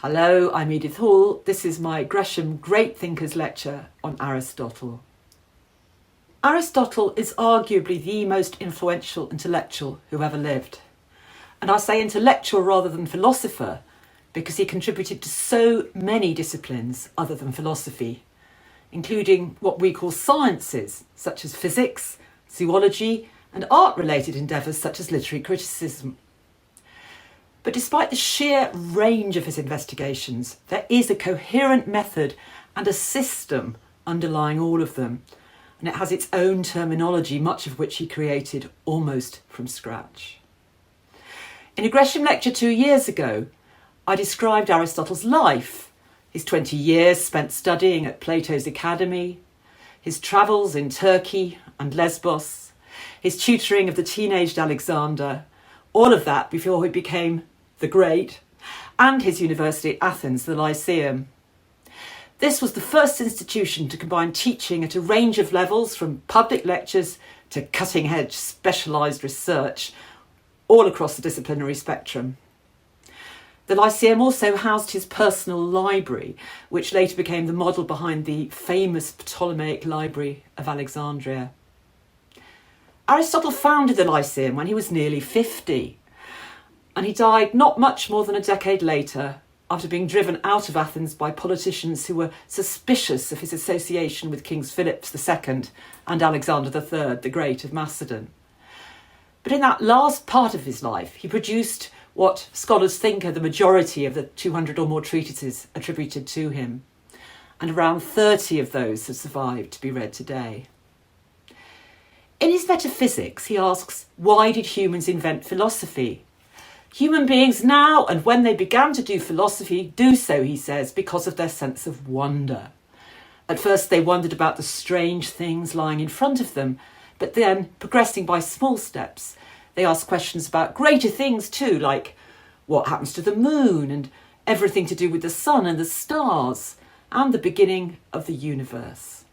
Hello, I'm Edith Hall. This is my Gresham Great Thinkers lecture on Aristotle. Aristotle is arguably the most influential intellectual who ever lived. And I say intellectual rather than philosopher because he contributed to so many disciplines other than philosophy, including what we call sciences, such as physics, zoology, and art-related endeavours such as literary criticism. But despite the sheer range of his investigations, there is a coherent method and a system underlying all of them, and it has its own terminology, much of which he created almost from scratch. In a Gresham lecture 2 years ago, I described Aristotle's life, his 20 years spent studying at Plato's Academy, his travels in Turkey and Lesbos, his tutoring of the teenaged Alexander, all of that before he became the Great, and his university at Athens, the Lyceum. This was the first institution to combine teaching at a range of levels, from public lectures to cutting-edge specialised research, all across the disciplinary spectrum. The Lyceum also housed his personal library, which later became the model behind the famous Ptolemaic Library of Alexandria. Aristotle founded the Lyceum when he was nearly 50, and he died not much more than a decade later after being driven out of Athens by politicians who were suspicious of his association with Kings Philip II and Alexander III, the Great of Macedon. But in that last part of his life, he produced what scholars think are the majority of the 200 or more treatises attributed to him, and around 30 of those have survived to be read today. In his Metaphysics, he asks, why did humans invent philosophy? Human beings now, and when they began to do philosophy, do so, he says, because of their sense of wonder. At first they wondered about the strange things lying in front of them, but then, progressing by small steps, they asked questions about greater things too, like what happens to the moon and everything to do with the sun and the stars and the beginning of the universe.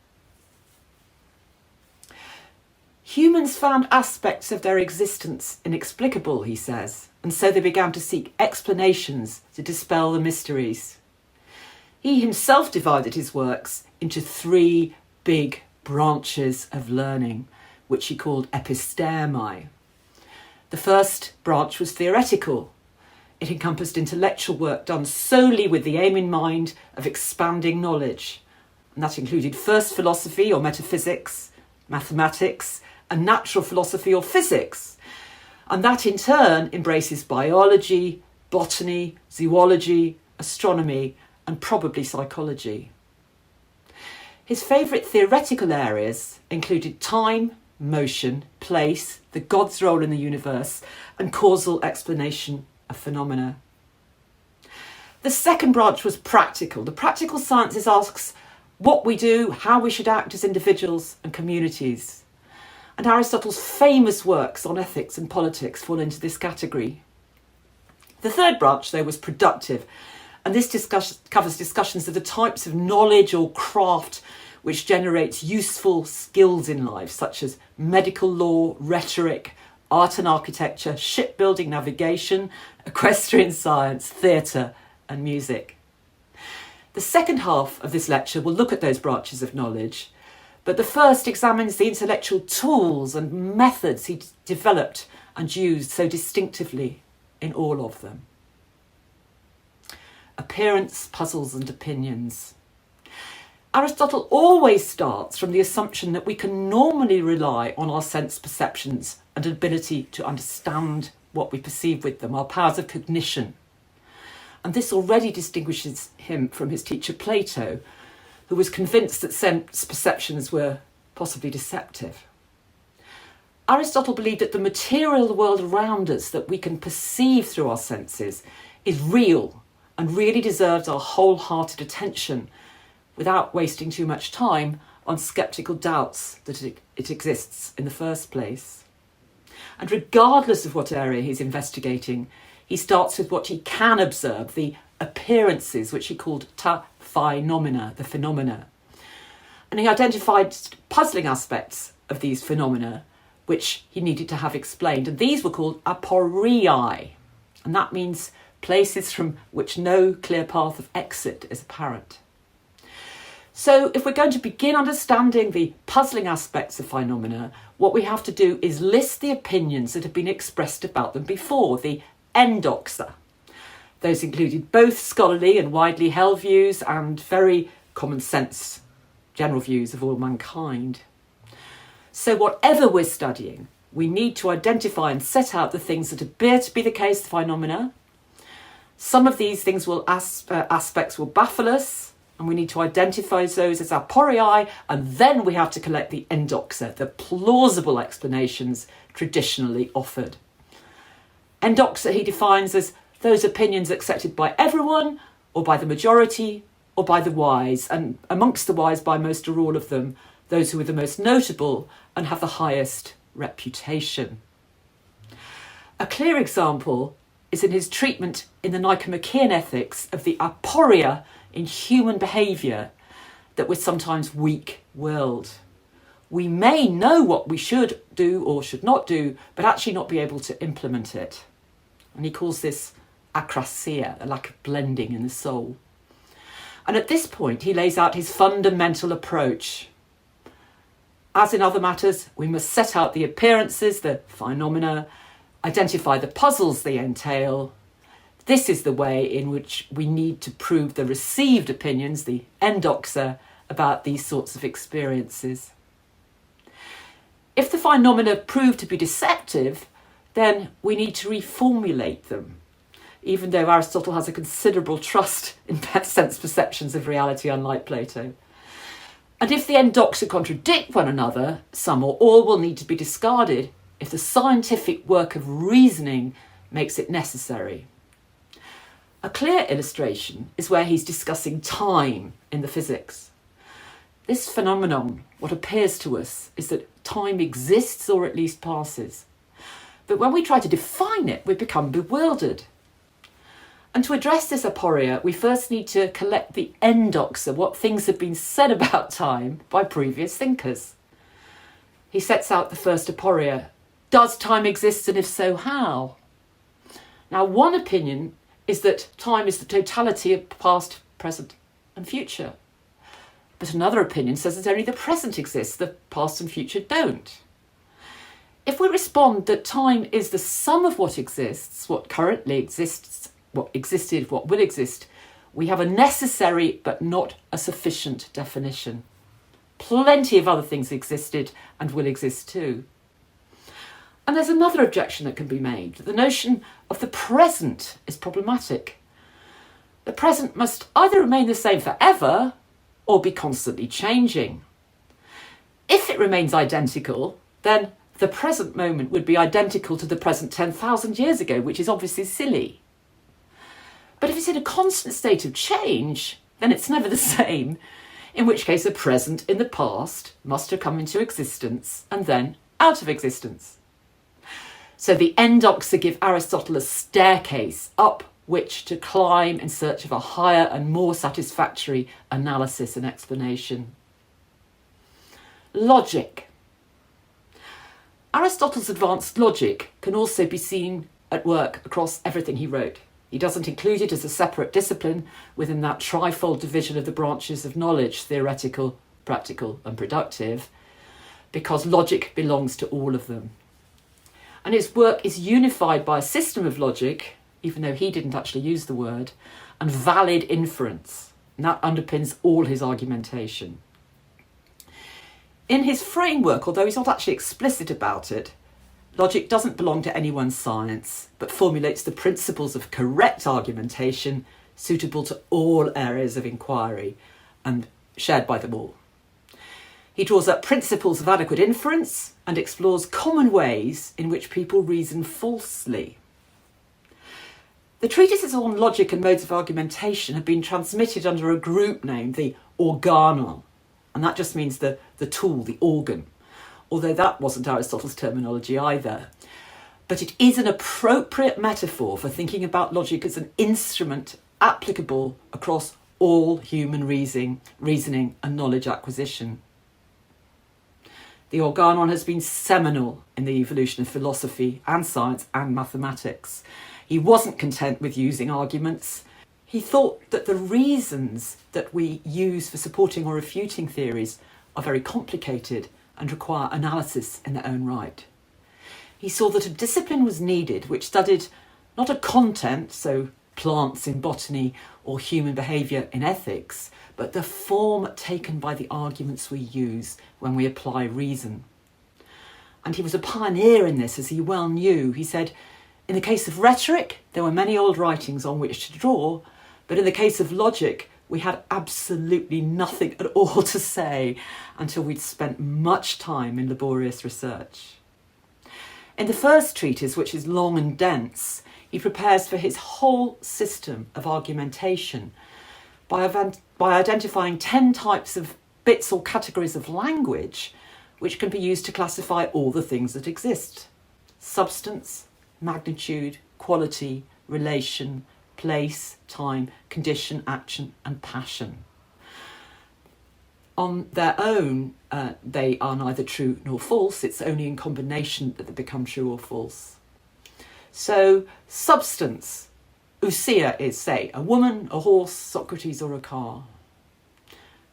Humans found aspects of their existence inexplicable, he says, and so they began to seek explanations to dispel the mysteries. He himself divided his works into 3 big branches of learning, which he called episteme. The first branch was theoretical. It encompassed intellectual work done solely with the aim in mind of expanding knowledge, and that included first philosophy or metaphysics, mathematics, and natural philosophy or physics, and that in turn embraces biology, botany, zoology, astronomy, and probably psychology. His favourite theoretical areas included time, motion, place, the God's role in the universe, and causal explanation of phenomena. The second branch was practical. The practical sciences asks what we do, how we should act as individuals and communities. And Aristotle's famous works on ethics and politics fall into this category. The third branch, though, was productive, and this covers discussions of the types of knowledge or craft which generates useful skills in life, such as medical law, rhetoric, art and architecture, shipbuilding, navigation, equestrian science, theatre, and music. The second half of this lecture will look at those branches of knowledge, but the first examines the intellectual tools and methods he developed and used so distinctively in all of them. Appearance, puzzles, and opinions. Aristotle always starts from the assumption that we can normally rely on our sense perceptions and ability to understand what we perceive with them, our powers of cognition. And this already distinguishes him from his teacher Plato, who was convinced that sense perceptions were possibly deceptive. Aristotle believed that the material world around us that we can perceive through our senses is real and really deserves our wholehearted attention without wasting too much time on sceptical doubts that it exists in the first place. And regardless of what area he's investigating, he starts with what he can observe, the appearances, which he called ta phenomena, the phenomena. And he identified puzzling aspects of these phenomena which he needed to have explained, and these were called aporiae, and that means places from which no clear path of exit is apparent. So if we're going to begin understanding the puzzling aspects of phenomena, what we have to do is list the opinions that have been expressed about them before, the endoxa. Those included both scholarly and widely held views and very common sense general views of all mankind. So whatever we're studying, we need to identify and set out the things that appear to be the case of phenomena. Some of these things aspects will baffle us, and we need to identify those as aporiae, and then we have to collect the endoxa, the plausible explanations traditionally offered. Endoxa he defines as those opinions accepted by everyone, or by the majority, or by the wise, and amongst the wise by most or all of them, those who are the most notable and have the highest reputation. A clear example is in his treatment in the Nicomachean Ethics of the aporia in human behaviour that we're sometimes weak-willed. We may know what we should do or should not do, but actually not be able to implement it. And he calls this akrasia, a lack of blending in the soul. And at this point, he lays out his fundamental approach. As in other matters, we must set out the appearances, the phenomena, identify the puzzles they entail. This is the way in which we need to prove the received opinions, the endoxa, about these sorts of experiences. If the phenomena prove to be deceptive, then we need to reformulate them, even though Aristotle has a considerable trust in sense perceptions of reality, unlike Plato. And if the endoxa contradict one another, some or all will need to be discarded if the scientific work of reasoning makes it necessary. A clear illustration is where he's discussing time in the physics. This phenomenon, what appears to us, is that time exists or at least passes. But when we try to define it, we become bewildered. And to address this aporia, we first need to collect the endoxa, what things have been said about time by previous thinkers. He sets out the first aporia. Does time exist, and if so, how? Now, one opinion is that time is the totality of past, present and future. But another opinion says that only the present exists, the past and future don't. If we respond that time is the sum of what exists, what currently exists, what existed, what will exist, we have a necessary but not a sufficient definition. Plenty of other things existed and will exist too. And there's another objection that can be made. The notion of the present is problematic. The present must either remain the same forever or be constantly changing. If it remains identical, then the present moment would be identical to the present 10,000 years ago, which is obviously silly. But if it's in a constant state of change, then it's never the same, in which case the present in the past must have come into existence and then out of existence. So the endoxa give Aristotle a staircase up which to climb in search of a higher and more satisfactory analysis and explanation. Logic. Aristotle's advanced logic can also be seen at work across everything he wrote. He doesn't include it as a separate discipline within that trifold division of the branches of knowledge, theoretical, practical and productive, because logic belongs to all of them. And his work is unified by a system of logic, even though he didn't actually use the word, and valid inference. And that underpins all his argumentation. In his framework, although he's not actually explicit about it, logic doesn't belong to any one science, but formulates the principles of correct argumentation suitable to all areas of inquiry and shared by them all. He draws up principles of adequate inference and explores common ways in which people reason falsely. The treatises on logic and modes of argumentation have been transmitted under a group name, the organon, and that just means the tool, the organ, although that wasn't Aristotle's terminology either. But it is an appropriate metaphor for thinking about logic as an instrument applicable across all human reasoning and knowledge acquisition. The organon has been seminal in the evolution of philosophy and science and mathematics. He wasn't content with using arguments. He thought that the reasons that we use for supporting or refuting theories are very complicated and require analysis in their own right. He saw that a discipline was needed which studied not a content, so plants in botany or human behaviour in ethics, but the form taken by the arguments we use when we apply reason. And he was a pioneer in this, as he well knew. He said, in the case of rhetoric, there were many old writings on which to draw, but in the case of logic, we had absolutely nothing at all to say until we'd spent much time in laborious research. In the first treatise, which is long and dense, he prepares for his whole system of argumentation by identifying 10 types of bits or categories of language which can be used to classify all the things that exist: substance, magnitude, quality, relation, place, time, condition, action, and passion. On their own, they are neither true nor false. It's only in combination that they become true or false. So, substance, ousia is, say, a woman, a horse, Socrates, or a car.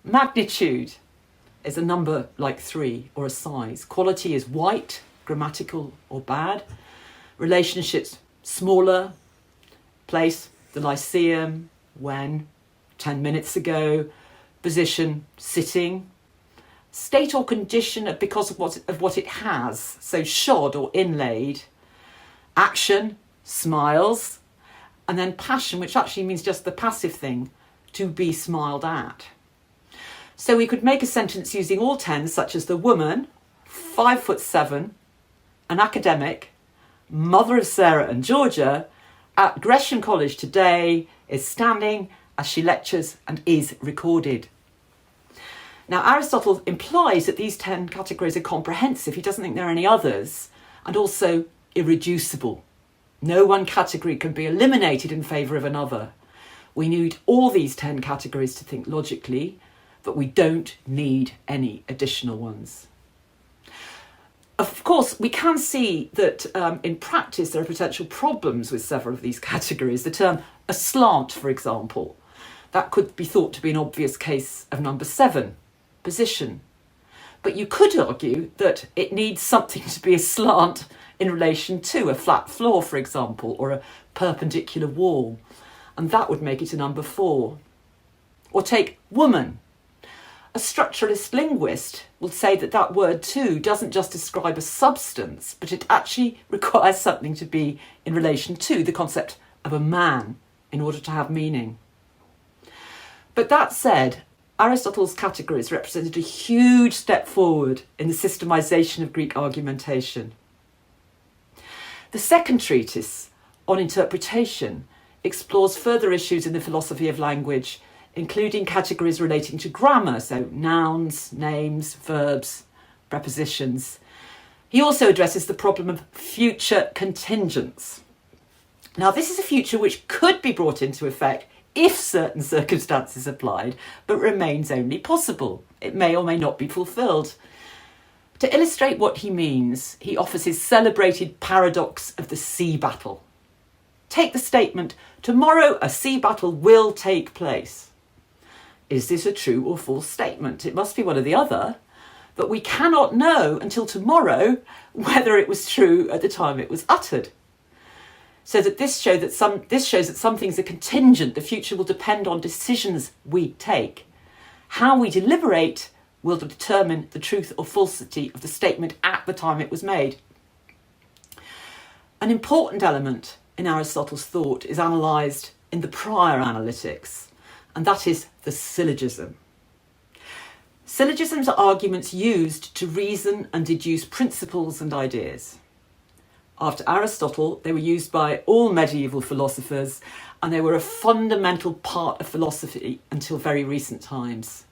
Magnitude is a number like 3 or a size. Quality is white, grammatical or bad. Relationships, smaller. Place, the Lyceum, when, 10 minutes ago. Position, sitting. State or condition because of what it has, so shod or inlaid. Action, smiles. And then passion, which actually means just the passive thing, to be smiled at. So we could make a sentence using all 10, such as the woman, 5'7", an academic, mother of Sarah and Georgia, at Gresham College today, is standing as she lectures and is recorded. Now, Aristotle implies that these 10 categories are comprehensive. He doesn't think there are any others, and also irreducible. No one category can be eliminated in favour of another. We need all these 10 categories to think logically, but we don't need any additional ones. Of course, we can see that in practice there are potential problems with several of these categories. The term aslant, for example, that could be thought to be an obvious case of number 7, position. But you could argue that it needs something to be aslant in relation to a flat floor, for example, or a perpendicular wall, and that would make it a number 4. Or take woman. A structuralist linguist will say that that word too doesn't just describe a substance, but it actually requires something to be in relation to the concept of a man in order to have meaning. But that said, Aristotle's categories represented a huge step forward in the systemisation of Greek argumentation. The second treatise, on interpretation, explores further issues in the philosophy of language, including categories relating to grammar, so nouns, names, verbs, prepositions. He also addresses the problem of future contingents. Now, this is a future which could be brought into effect if certain circumstances applied, but remains only possible. It may or may not be fulfilled. To illustrate what he means, he offers his celebrated paradox of the sea battle. Take the statement, tomorrow a sea battle will take place. Is this a true or false statement? It must be one or the other, but we cannot know until tomorrow whether it was true at the time it was uttered. So that this shows that some things are contingent. The future will depend on decisions we take. How we deliberate will determine the truth or falsity of the statement at the time it was made. An important element in Aristotle's thought is analysed in the prior analytics, and that is the syllogism. Syllogisms are arguments used to reason and deduce principles and ideas. After Aristotle, they were used by all medieval philosophers, and they were a fundamental part of philosophy until very recent times.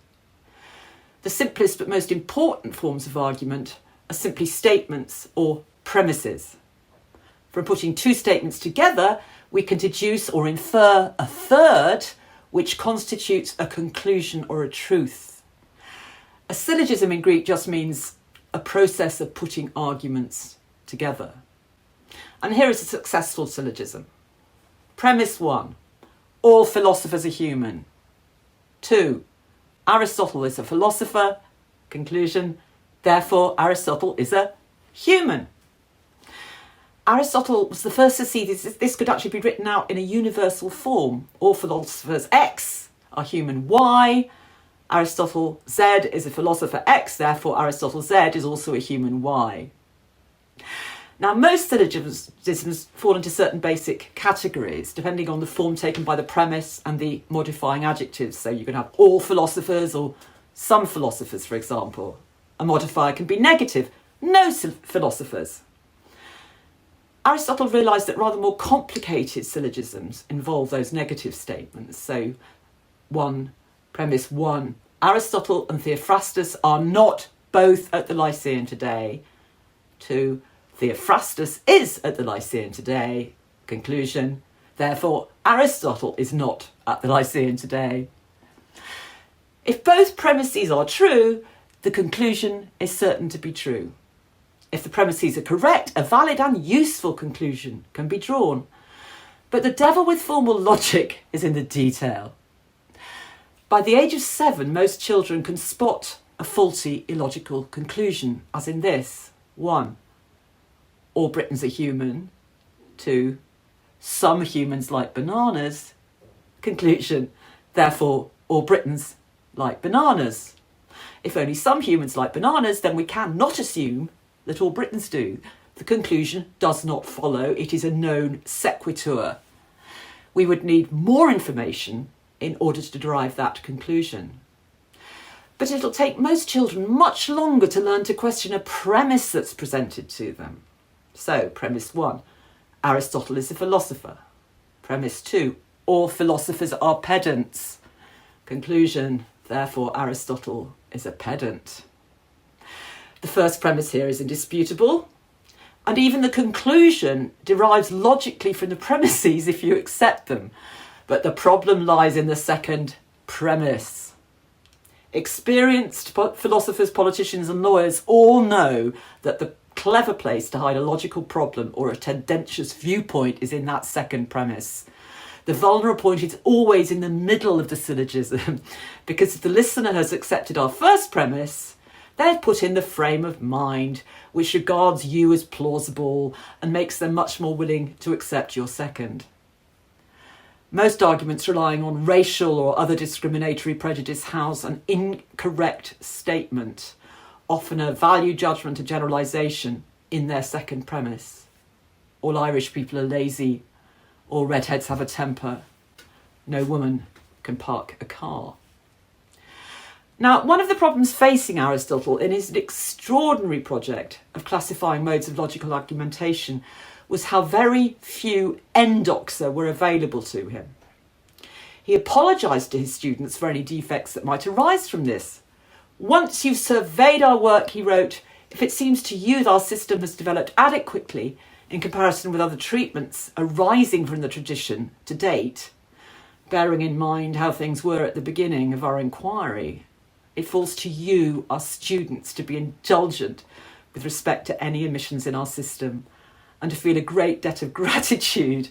The simplest but most important forms of argument are simply statements or premises. From putting two statements together, we can deduce or infer a third, which constitutes a conclusion or a truth. A syllogism in Greek just means a process of putting arguments together. And here is a successful syllogism. Premise 1. All philosophers are human. 2. Aristotle is a philosopher. Conclusion. Therefore, Aristotle is a human. Aristotle was the first to see this could actually be written out in a universal form. All philosophers X are human Y. Aristotle Z is a philosopher X, therefore Aristotle Z is also a human Y. Now, most syllogisms fall into certain basic categories, depending on the form taken by the premise and the modifying adjectives. So you can have all philosophers or some philosophers, for example. A modifier can be negative, no philosophers. Aristotle realised that rather more complicated syllogisms involve those negative statements. So, premise 1, Aristotle and Theophrastus are not both at the Lyceum today. 2, Theophrastus is at the Lyceum today. Conclusion, therefore Aristotle is not at the Lyceum today. If both premises are true, the conclusion is certain to be true. If the premises are correct, a valid and useful conclusion can be drawn. But the devil with formal logic is in the detail. By the age of 7, most children can spot a faulty illogical conclusion, as in this. 1. All Britons are human. 2. Some humans like bananas. Conclusion. Therefore, all Britons like bananas. If only some humans like bananas, then we cannot assume that all Britons do. The conclusion does not follow. It is a known sequitur. We would need more information in order to derive that conclusion. But it'll take most children much longer to learn to question a premise that's presented to them. So, premise 1, Aristotle is a philosopher. Premise 2, all philosophers are pedants. Conclusion, therefore Aristotle is a pedant. The first premise here is indisputable, and even the conclusion derives logically from the premises if you accept them. But the problem lies in the second premise. Experienced philosophers, politicians and lawyers all know that the clever place to hide a logical problem or a tendentious viewpoint is in that second premise. The vulnerable point is always in the middle of the syllogism, because if the listener has accepted our first premise, they've put in the frame of mind which regards you as plausible and makes them much more willing to accept your second. Most arguments relying on racial or other discriminatory prejudice house an incorrect statement, often a value judgment, a generalisation in their second premise. All Irish people are lazy, all redheads have a temper, no woman can park a car. Now, one of the problems facing Aristotle in his extraordinary project of classifying modes of logical argumentation was how very few endoxa were available to him. He apologised to his students for any defects that might arise from this. Once you've surveyed our work, he wrote, if it seems to you that our system has developed adequately in comparison with other treatments arising from the tradition to date, bearing in mind how things were at the beginning of our inquiry, it falls to you, our students, to be indulgent with respect to any omissions in our system and to feel a great debt of gratitude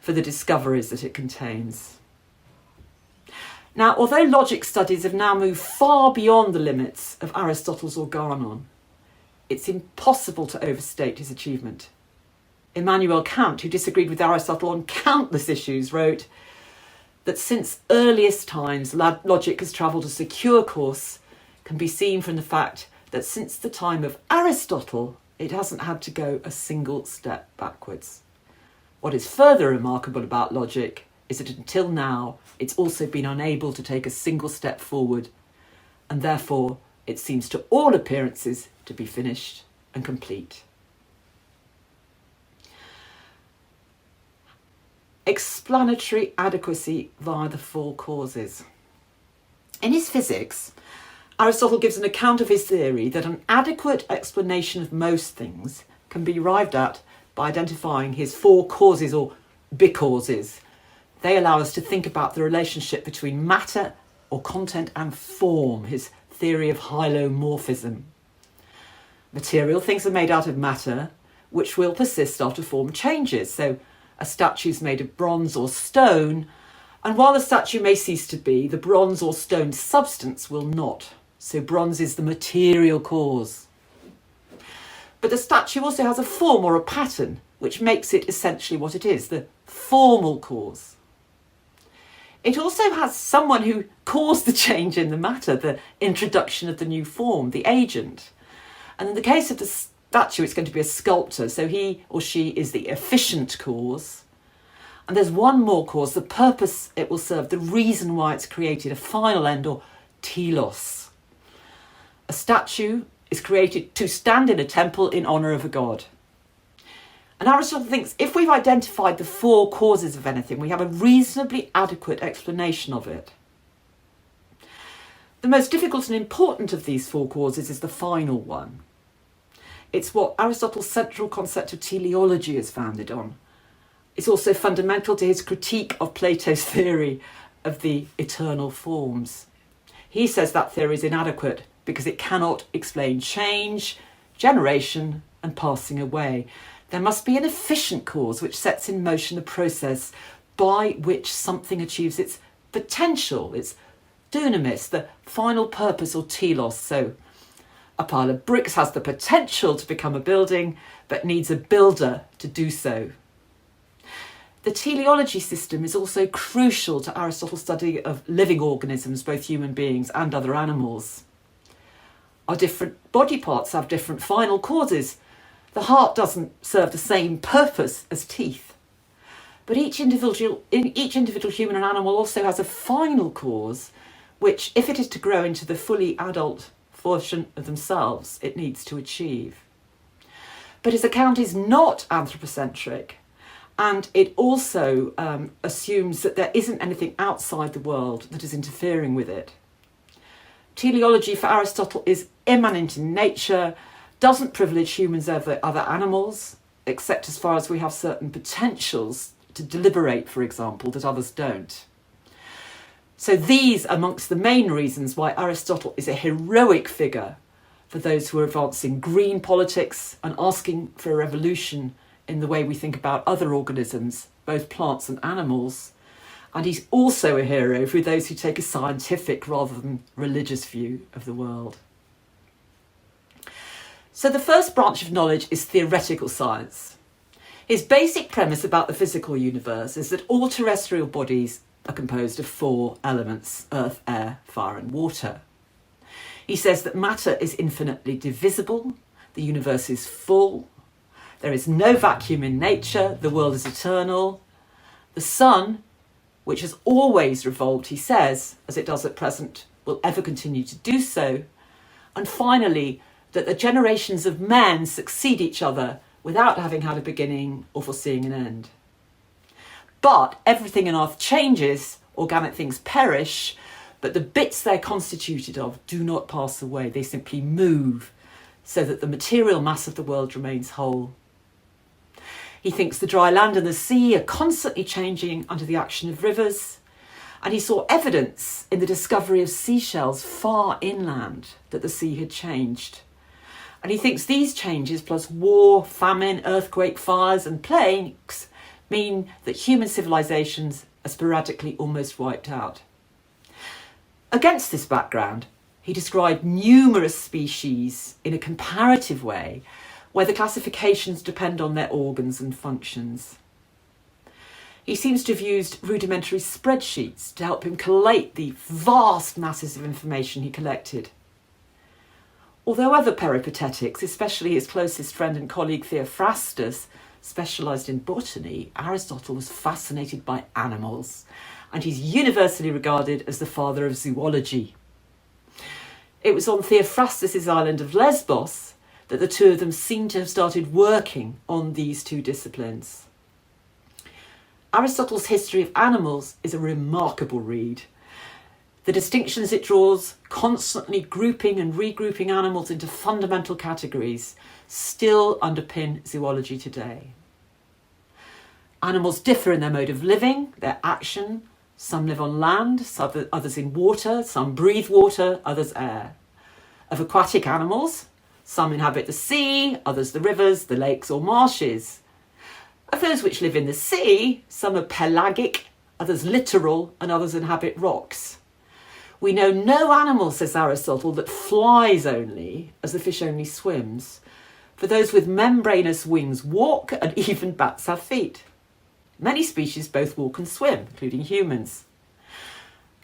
for the discoveries that it contains. Now, although logic studies have now moved far beyond the limits of Aristotle's organon, it's impossible to overstate his achievement. Immanuel Kant, who disagreed with Aristotle on countless issues, wrote that since earliest times logic has travelled a secure course can be seen from the fact that since the time of Aristotle, it hasn't had to go a single step backwards. What is further remarkable about logic is that until now, it's also been unable to take a single step forward, and therefore it seems to all appearances to be finished and complete. Explanatory adequacy via the four causes. In his Physics, Aristotle gives an account of his theory that an adequate explanation of most things can be arrived at by identifying his four causes or becauses. They allow us to think about the relationship between matter or content and form, his theory of hylomorphism. Material things are made out of matter, which will persist after form changes. So a statue is made of bronze or stone, and while the statue may cease to be, the bronze or stone substance will not. So bronze is the material cause. But the statue also has a form or a pattern, which makes it essentially what it is, the formal cause. It also has someone who caused the change in the matter, the introduction of the new form, the agent. And in the case of the statue, it's going to be a sculptor, so he or she is the efficient cause. And there's one more cause, the purpose it will serve, the reason why it's created, a final end, or telos. A statue is created to stand in a temple in honour of a god. And Aristotle thinks if we've identified the four causes of anything, we have a reasonably adequate explanation of it. The most difficult and important of these four causes is the final one. It's what Aristotle's central concept of teleology is founded on. It's also fundamental to his critique of Plato's theory of the eternal forms. He says that theory is inadequate because it cannot explain change, generation, and passing away. There must be an efficient cause which sets in motion the process by which something achieves its potential, its dunamis, the final purpose or telos. So a pile of bricks has the potential to become a building, but needs a builder to do so. The teleology system is also crucial to Aristotle's study of living organisms, both human beings and other animals. Our different body parts have different final causes. The heart doesn't serve the same purpose as teeth. But each individual human and animal also has a final cause, which, if it is to grow into the fully adult version of themselves, it needs to achieve. But his account is not anthropocentric, and it also assumes that there isn't anything outside the world that is interfering with it. Teleology for Aristotle is immanent in nature, doesn't privilege humans over other animals, except as far as we have certain potentials to deliberate, for example, that others don't. So these are amongst the main reasons why Aristotle is a heroic figure for those who are advancing green politics and asking for a revolution in the way we think about other organisms, both plants and animals. And he's also a hero for those who take a scientific rather than religious view of the world. So the first branch of knowledge is theoretical science. His basic premise about the physical universe is that all terrestrial bodies are composed of four elements: earth, air, fire and water. He says that matter is infinitely divisible, the universe is full, there is no vacuum in nature, the world is eternal, the sun, which has always revolved, he says, as it does at present, will ever continue to do so, and finally, that the generations of men succeed each other without having had a beginning or foreseeing an end. But everything in earth changes, organic things perish, but the bits they're constituted of do not pass away, they simply move, so that the material mass of the world remains whole. He thinks the dry land and the sea are constantly changing under the action of rivers, and he saw evidence in the discovery of seashells far inland that the sea had changed. And he thinks these changes, plus war, famine, earthquake, fires and plagues, mean that human civilizations are sporadically almost wiped out. Against this background, he described numerous species in a comparative way, where the classifications depend on their organs and functions. He seems to have used rudimentary spreadsheets to help him collate the vast masses of information he collected. Although other peripatetics, especially his closest friend and colleague Theophrastus, specialised in botany, Aristotle was fascinated by animals, and he's universally regarded as the father of zoology. It was on Theophrastus's island of Lesbos that the two of them seem to have started working on these two disciplines. Aristotle's History of Animals is a remarkable read. The distinctions it draws, constantly grouping and regrouping animals into fundamental categories, still underpin zoology today. Animals differ in their mode of living, their action. Some live on land, others in water, some breathe water, others air. Of aquatic animals, some inhabit the sea, others the rivers, the lakes or marshes. Of those which live in the sea, some are pelagic, others littoral, and others inhabit rocks. We know no animal, says Aristotle, that flies only, as the fish only swims. For those with membranous wings walk, and even bats have feet. Many species both walk and swim, including humans.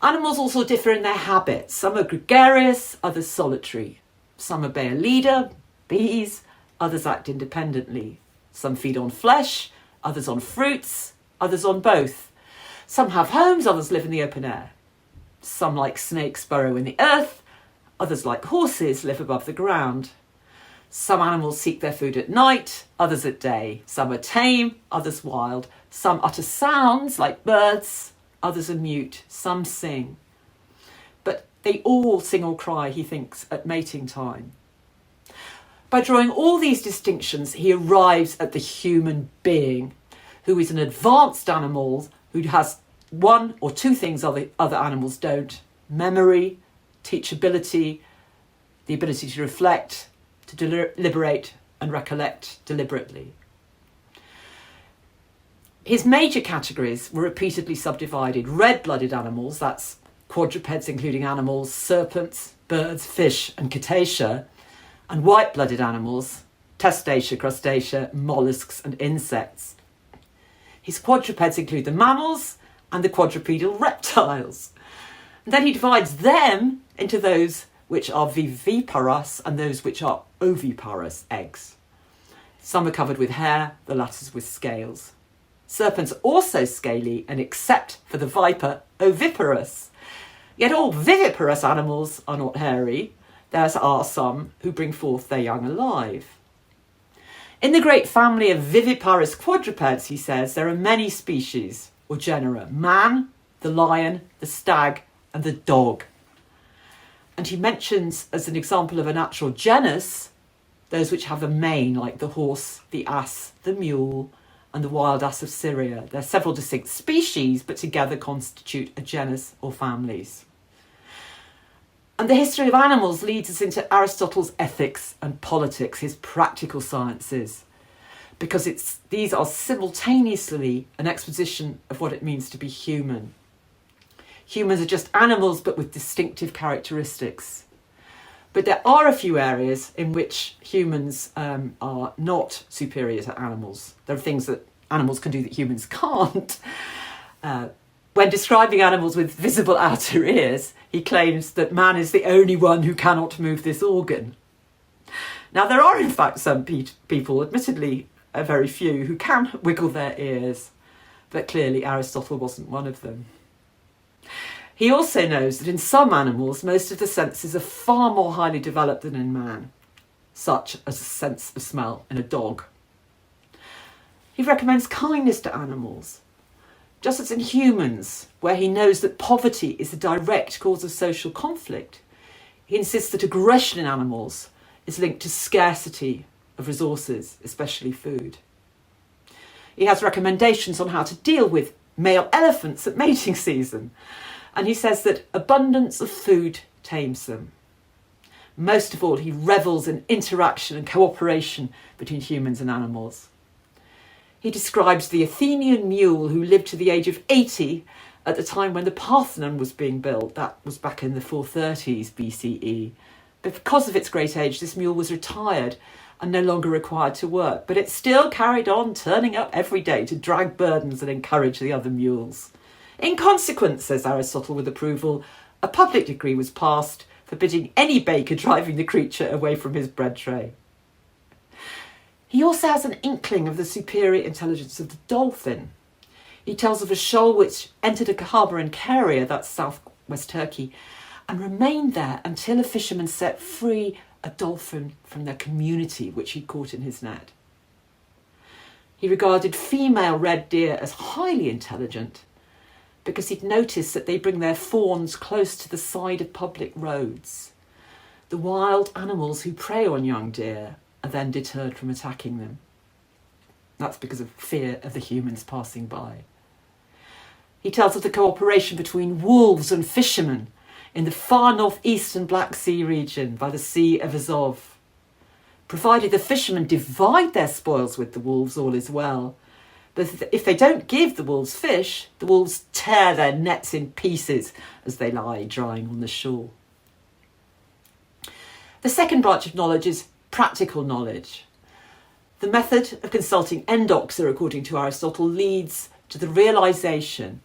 Animals also differ in their habits. Some are gregarious, others solitary. Some obey a leader, bees, others act independently. Some feed on flesh, others on fruits, others on both. Some have homes, others live in the open air. Some, like snakes, burrow in the earth, others, like horses, live above the ground. Some animals seek their food at night, others at day. Some are tame, others wild. Some utter sounds, like birds, others are mute. Some sing. But they all sing or cry, he thinks, at mating time. By drawing all these distinctions, he arrives at the human being, who is an advanced animal who has one or two things other animals don't: memory, teachability, the ability to reflect, to deliberate and recollect deliberately. His major categories were repeatedly subdivided: red-blooded animals, that's quadrupeds including animals, serpents, birds, fish and cetacea, and white-blooded animals, testacea, crustacea, molluscs and insects. His quadrupeds include the mammals and the quadrupedal reptiles. And then he divides them into those which are viviparous and those which are oviparous eggs. Some are covered with hair, the latter with scales. Serpents are also scaly and, except for the viper, oviparous. Yet all viviparous animals are not hairy. There are some who bring forth their young alive. In the great family of viviparous quadrupeds, he says, there are many species or genera: man, the lion, the stag, and the dog. And he mentions, as an example of a natural genus, those which have a mane, like the horse, the ass, the mule, and the wild ass of Syria. There are several distinct species, but together constitute a genus or families. And the history of animals leads us into Aristotle's ethics and politics, his practical sciences, because these are simultaneously an exposition of what it means to be human. Humans are just animals, but with distinctive characteristics. But there are a few areas in which humans are not superior to animals. There are things that animals can do that humans can't. When describing animals with visible outer ears, he claims that man is the only one who cannot move this organ. Now, there are in fact some people, admittedly a very few, who can wiggle their ears, but clearly Aristotle wasn't one of them. He also knows that in some animals, most of the senses are far more highly developed than in man, such as a sense of smell in a dog. He recommends kindness to animals, just as in humans, where he knows that poverty is a direct cause of social conflict. He insists that aggression in animals is linked to scarcity of resources, especially food. He has recommendations on how to deal with male elephants at mating season, and he says that abundance of food tames them. Most of all, he revels in interaction and cooperation between humans and animals. He describes the Athenian mule who lived to the age of 80 at the time when the Parthenon was being built. That was back in the 430s BCE. But because of its great age, this mule was retired and no longer required to work. But it still carried on turning up every day to drag burdens and encourage the other mules. In consequence, says Aristotle with approval, a public decree was passed forbidding any baker driving the creature away from his bread tray. He also has an inkling of the superior intelligence of the dolphin. He tells of a shoal which entered a harbour in Caria, that's southwest Turkey, and remained there until a fisherman set free a dolphin from their community, which he caught in his net. He regarded female red deer as highly intelligent because he'd noticed that they bring their fawns close to the side of public roads. The wild animals who prey on young deer are then deterred from attacking them. That's because of fear of the humans passing by. He tells of the cooperation between wolves and fishermen in the far northeastern Black Sea region by the Sea of Azov. Provided the fishermen divide their spoils with the wolves, all is well. But if they don't give the wolves fish, the wolves tear their nets in pieces as they lie drying on the shore. The second branch of knowledge is practical knowledge. The method of consulting endoxa, according to Aristotle, leads to the realisation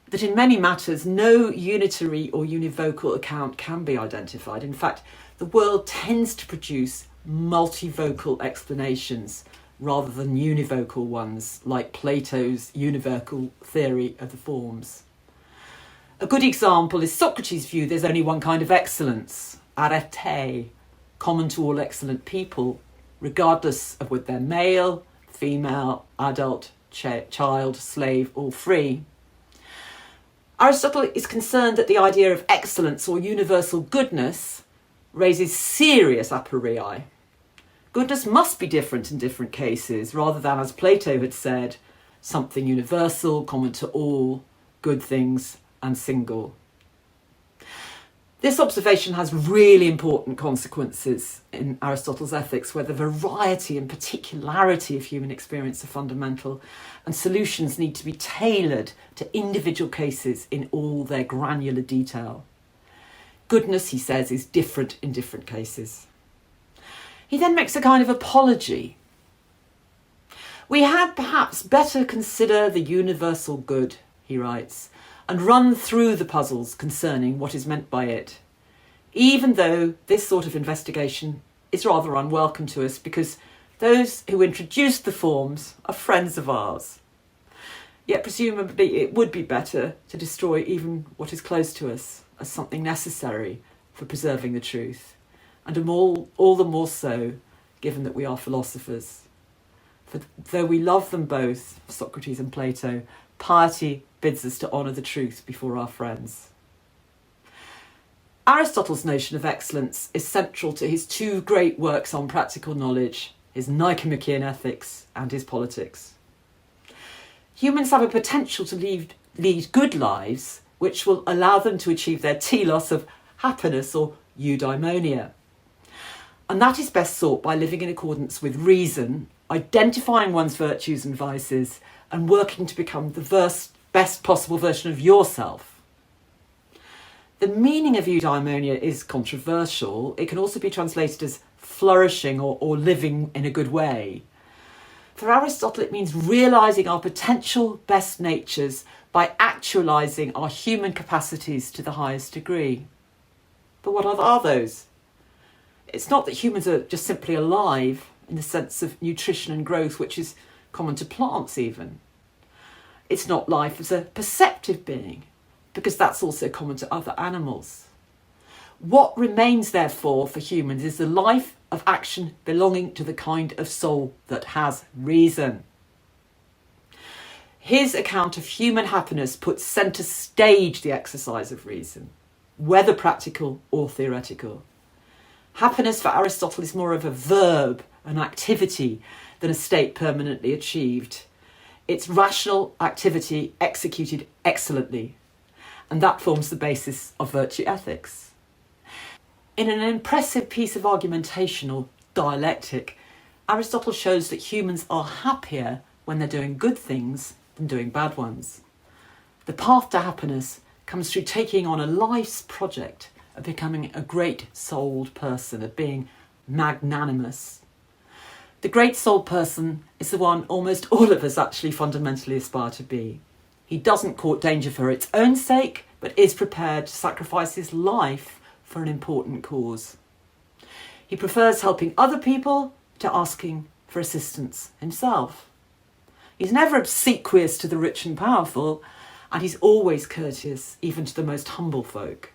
that in many matters no unitary or univocal account can be identified. In fact, the world tends to produce multivocal explanations rather than univocal ones, like Plato's univocal theory of the forms. A good example is Socrates' view there's only one kind of excellence, arete, common to all excellent people, regardless of whether they're male, female, adult, child, slave or free. Aristotle is concerned that the idea of excellence or universal goodness raises serious aporia. Goodness must be different in different cases, rather than, as Plato had said, something universal, common to all, good things and single. This observation has really important consequences in Aristotle's ethics, where the variety and particularity of human experience are fundamental, and solutions need to be tailored to individual cases in all their granular detail. Goodness, he says, is different in different cases. He then makes a kind of apology. We had perhaps better consider the universal good, he writes, and run through the puzzles concerning what is meant by it, even though this sort of investigation is rather unwelcome to us because those who introduced the forms are friends of ours. Yet presumably it would be better to destroy even what is close to us as something necessary for preserving the truth, and all the more so given that we are philosophers. For though we love them both, Socrates and Plato, piety bids us to honour the truth before our friends. Aristotle's notion of excellence is central to his two great works on practical knowledge, his Nicomachean Ethics and his Politics. Humans have a potential to lead good lives which will allow them to achieve their telos of happiness or eudaimonia. And that is best sought by living in accordance with reason, identifying one's virtues and vices, and working to become the best possible version of yourself. The meaning of eudaimonia is controversial. It can also be translated as flourishing or living in a good way. For Aristotle, it means realising our potential best natures by actualising our human capacities to the highest degree. But what are those? It's not that humans are just simply alive in the sense of nutrition and growth, which is common to plants even. It's not life as a perceptive being, because that's also common to other animals. What remains, therefore, for humans is the life of action belonging to the kind of soul that has reason. His account of human happiness puts centre stage the exercise of reason, whether practical or theoretical. Happiness for Aristotle is more of a verb, an activity, than a state permanently achieved. It's rational activity executed excellently, and that forms the basis of virtue ethics. In an impressive piece of argumentation or dialectic, Aristotle shows that humans are happier when they're doing good things than doing bad ones. The path to happiness comes through taking on a life's project of becoming a great-souled person, of being magnanimous. The great-souled person is the one almost all of us actually fundamentally aspire to be. He doesn't court danger for its own sake, but is prepared to sacrifice his life for an important cause. He prefers helping other people to asking for assistance himself. He's never obsequious to the rich and powerful, and he's always courteous even to the most humble folk.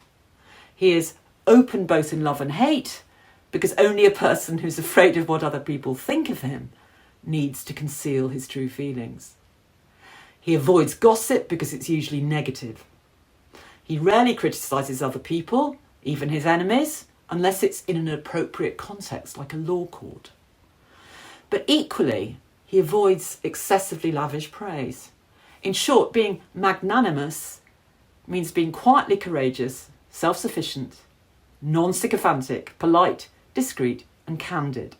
He is open both in love and hate, because only a person who's afraid of what other people think of him needs to conceal his true feelings. He avoids gossip because it's usually negative. He rarely criticises other people, even his enemies, unless it's in an appropriate context, like a law court. But equally, he avoids excessively lavish praise. In short, being magnanimous means being quietly courageous, self-sufficient, non-sycophantic, polite, discreet and candid.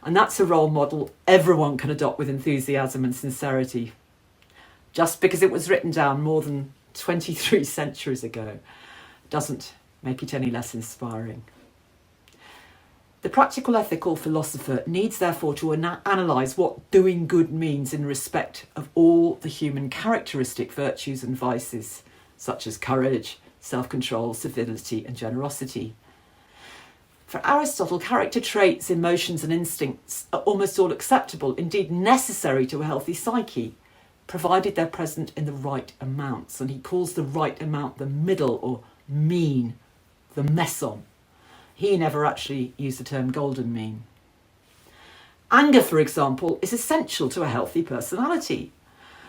And that's a role model everyone can adopt with enthusiasm and sincerity. Just because it was written down more than 23 centuries ago doesn't make it any less inspiring. The practical ethical philosopher needs therefore to analyse what doing good means in respect of all the human characteristic virtues and vices, such as courage, self-control, civility and generosity. For Aristotle, character traits, emotions and instincts are almost all acceptable, indeed necessary to a healthy psyche, provided they're present in the right amounts. And he calls the right amount the middle or mean, the meson. He never actually used the term golden mean. Anger, for example, is essential to a healthy personality.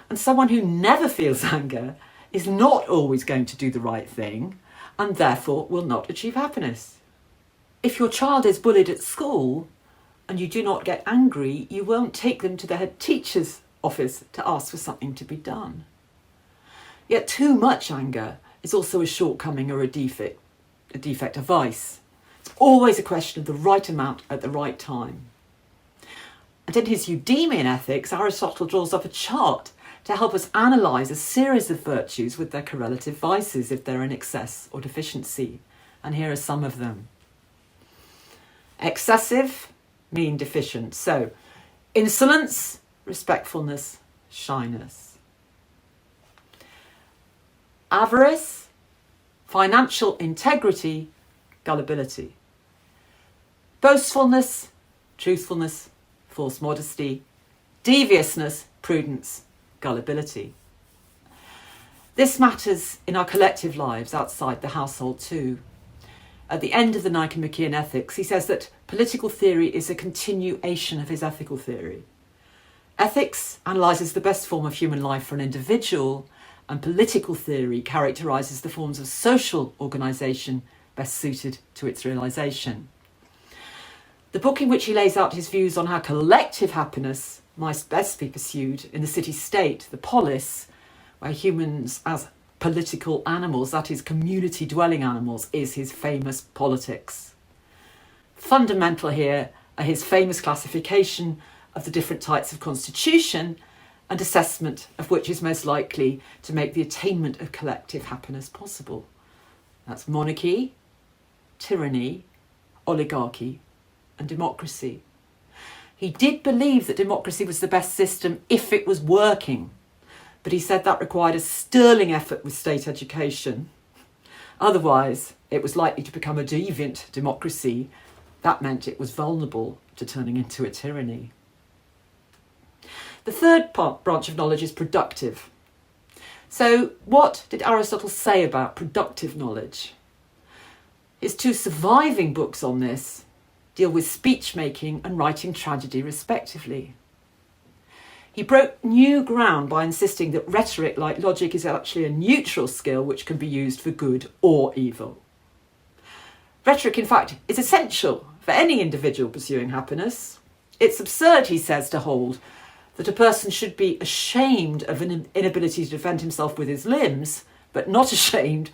And someone who never feels anger is not always going to do the right thing and therefore will not achieve happiness. If your child is bullied at school and you do not get angry, you won't take them to the head teacher's office to ask for something to be done. Yet too much anger is also a shortcoming or a defect, a vice. It's always a question of the right amount at the right time. And in his Humanities Ethics, Aristotle draws up a chart to help us analyse a series of virtues with their correlative vices if they're in excess or deficiency. And here are some of them. Excessive, mean deficient. So, insolence, respectfulness, shyness. Avarice, financial integrity, gullibility. Boastfulness, truthfulness, false modesty. Deviousness, prudence, gullibility. This matters in our collective lives outside the household too. At the end of the Nicomachean Ethics, he says that political theory is a continuation of his ethical theory. Ethics analyses the best form of human life for an individual, and political theory characterises the forms of social organisation best suited to its realisation. The book in which he lays out his views on how collective happiness might best be pursued in the city-state, the polis, where humans as political animals, that is community-dwelling animals, is his famous Politics. Fundamental here are his famous classification of the different types of constitution and assessment of which is most likely to make the attainment of collective happiness possible. That's monarchy, tyranny, oligarchy, and democracy. He did believe that democracy was the best system if it was working, but he said that required a sterling effort with state education. Otherwise, it was likely to become a deviant democracy. That meant it was vulnerable to turning into a tyranny. The third branch of knowledge is productive. So what did Aristotle say about productive knowledge? His two surviving books on this deal with speech-making and writing tragedy respectively. He broke new ground by insisting that rhetoric, like logic, is actually a neutral skill which can be used for good or evil. Rhetoric, in fact, is essential for any individual pursuing happiness. It's absurd, he says, to hold that a person should be ashamed of an inability to defend himself with his limbs, but not ashamed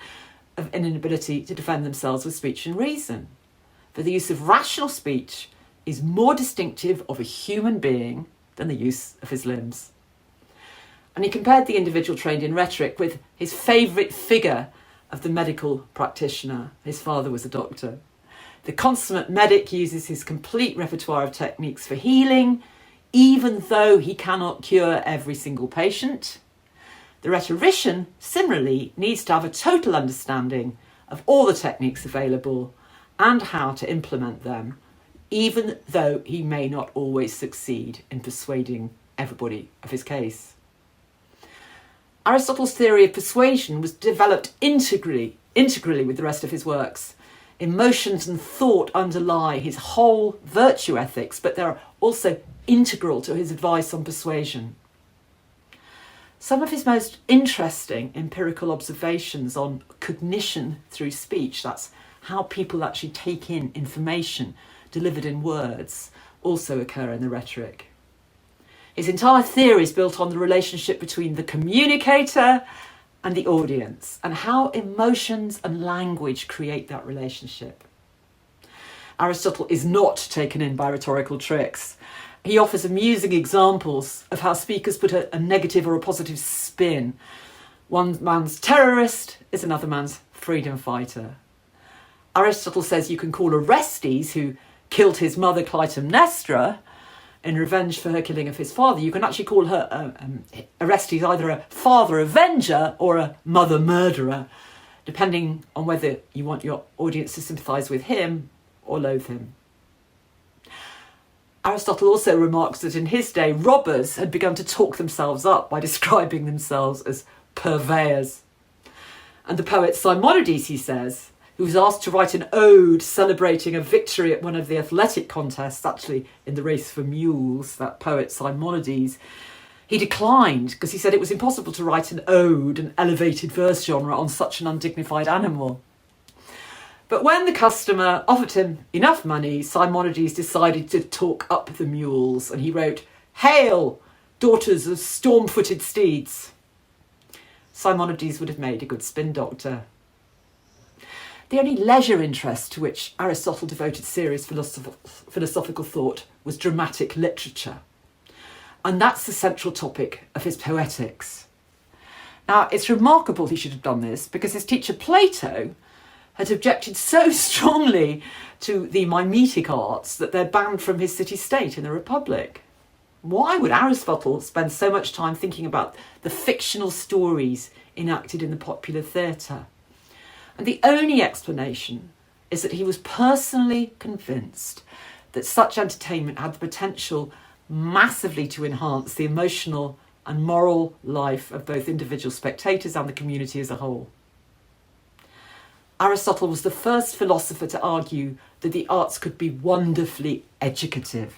of an inability to defend themselves with speech and reason. For the use of rational speech is more distinctive of a human being than the use of his limbs. And he compared the individual trained in rhetoric with his favourite figure of the medical practitioner. His father was a doctor. The consummate medic uses his complete repertoire of techniques for healing, even though he cannot cure every single patient. The rhetorician, similarly, needs to have a total understanding of all the techniques available and how to implement them, even though he may not always succeed in persuading everybody of his case. Aristotle's theory of persuasion was developed integrally with the rest of his works. Emotions and thought underlie his whole virtue ethics, but they're also integral to his advice on persuasion. Some of his most interesting empirical observations on cognition through speech, that's how people actually take in information delivered in words, also occur in the Rhetoric. His entire theory is built on the relationship between the communicator and the audience, and how emotions and language create that relationship. Aristotle is not taken in by rhetorical tricks. He offers amusing examples of how speakers put a negative or a positive spin. One man's terrorist is another man's freedom fighter. Aristotle says you can call Orestes, who killed his mother Clytemnestra in revenge for her killing of his father, you can actually call her Orestes either a father avenger or a mother murderer, depending on whether you want your audience to sympathise with him or loathe him. Aristotle also remarks that in his day, robbers had begun to talk themselves up by describing themselves as purveyors. And the poet Simonides, he says, who was asked to write an ode celebrating a victory at one of the athletic contests, actually in the race for mules, that poet Simonides, he declined because he said it was impossible to write an ode, an elevated verse genre, on such an undignified animal. But when the customer offered him enough money, Simonides decided to talk up the mules, and he wrote, "Hail, daughters of storm-footed steeds." Simonides would have made a good spin doctor. The only leisure interest to which Aristotle devoted serious philosophical thought was dramatic literature. And that's the central topic of his Poetics. Now, it's remarkable he should have done this because his teacher Plato had objected so strongly to the mimetic arts that they're banned from his city-state in the Republic. Why would Aristotle spend so much time thinking about the fictional stories enacted in the popular theatre? And the only explanation is that he was personally convinced that such entertainment had the potential massively to enhance the emotional and moral life of both individual spectators and the community as a whole. Aristotle was the first philosopher to argue that the arts could be wonderfully educative.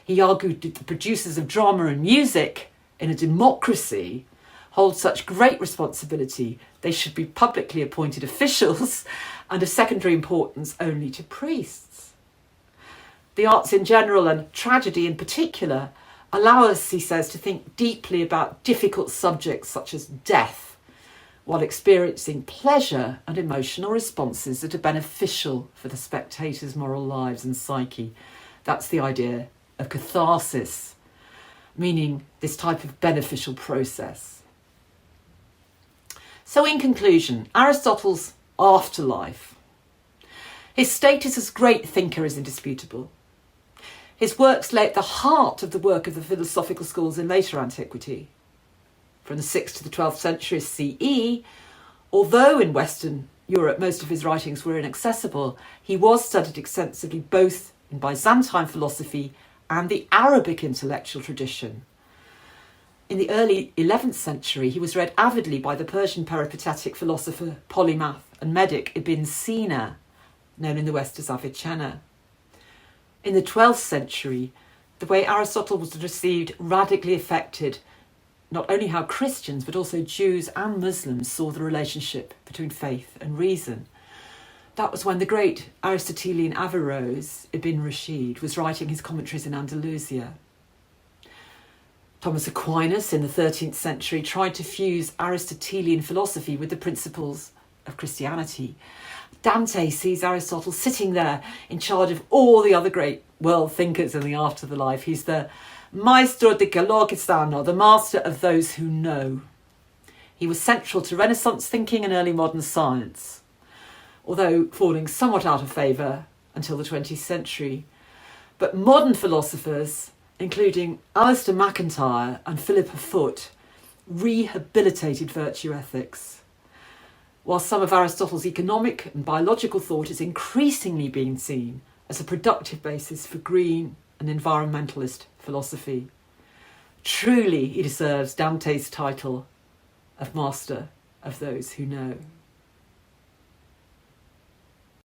He argued that the producers of drama and music in a democracy hold such great responsibility they should be publicly appointed officials and of secondary importance only to priests. The arts in general and tragedy in particular allow us, he says, to think deeply about difficult subjects such as death, while experiencing pleasure and emotional responses that are beneficial for the spectator's moral lives and psyche. That's the idea of catharsis, meaning this type of beneficial process. So in conclusion, Aristotle's afterlife. His status as great thinker is indisputable. His works lay at the heart of the work of the philosophical schools in later antiquity. From the 6th to the 12th century CE, although in Western Europe most of his writings were inaccessible, he was studied extensively both in Byzantine philosophy and the Arabic intellectual tradition. In the early 11th century, he was read avidly by the Persian peripatetic philosopher, polymath and medic Ibn Sina, known in the West as Avicenna. In the 12th century, the way Aristotle was received radically affected not only how Christians but also Jews and Muslims saw the relationship between faith and reason. That was when the great Aristotelian Averroes, Ibn Rashid, was writing his commentaries in Andalusia. Thomas Aquinas in the 13th century tried to fuse Aristotelian philosophy with the principles of Christianity. Dante sees Aristotle sitting there in charge of all the other great world thinkers in the afterlife. He's the maestro di coloro che sanno, the master of those who know. He was central to Renaissance thinking and early modern science, although falling somewhat out of favour until the 20th century. But modern philosophers, including Alistair MacIntyre and Philippa Foot, rehabilitated virtue ethics. While some of Aristotle's economic and biological thought is increasingly being seen as a productive basis for green and environmentalist philosophy. Truly, he deserves Dante's title of Master of Those Who Know.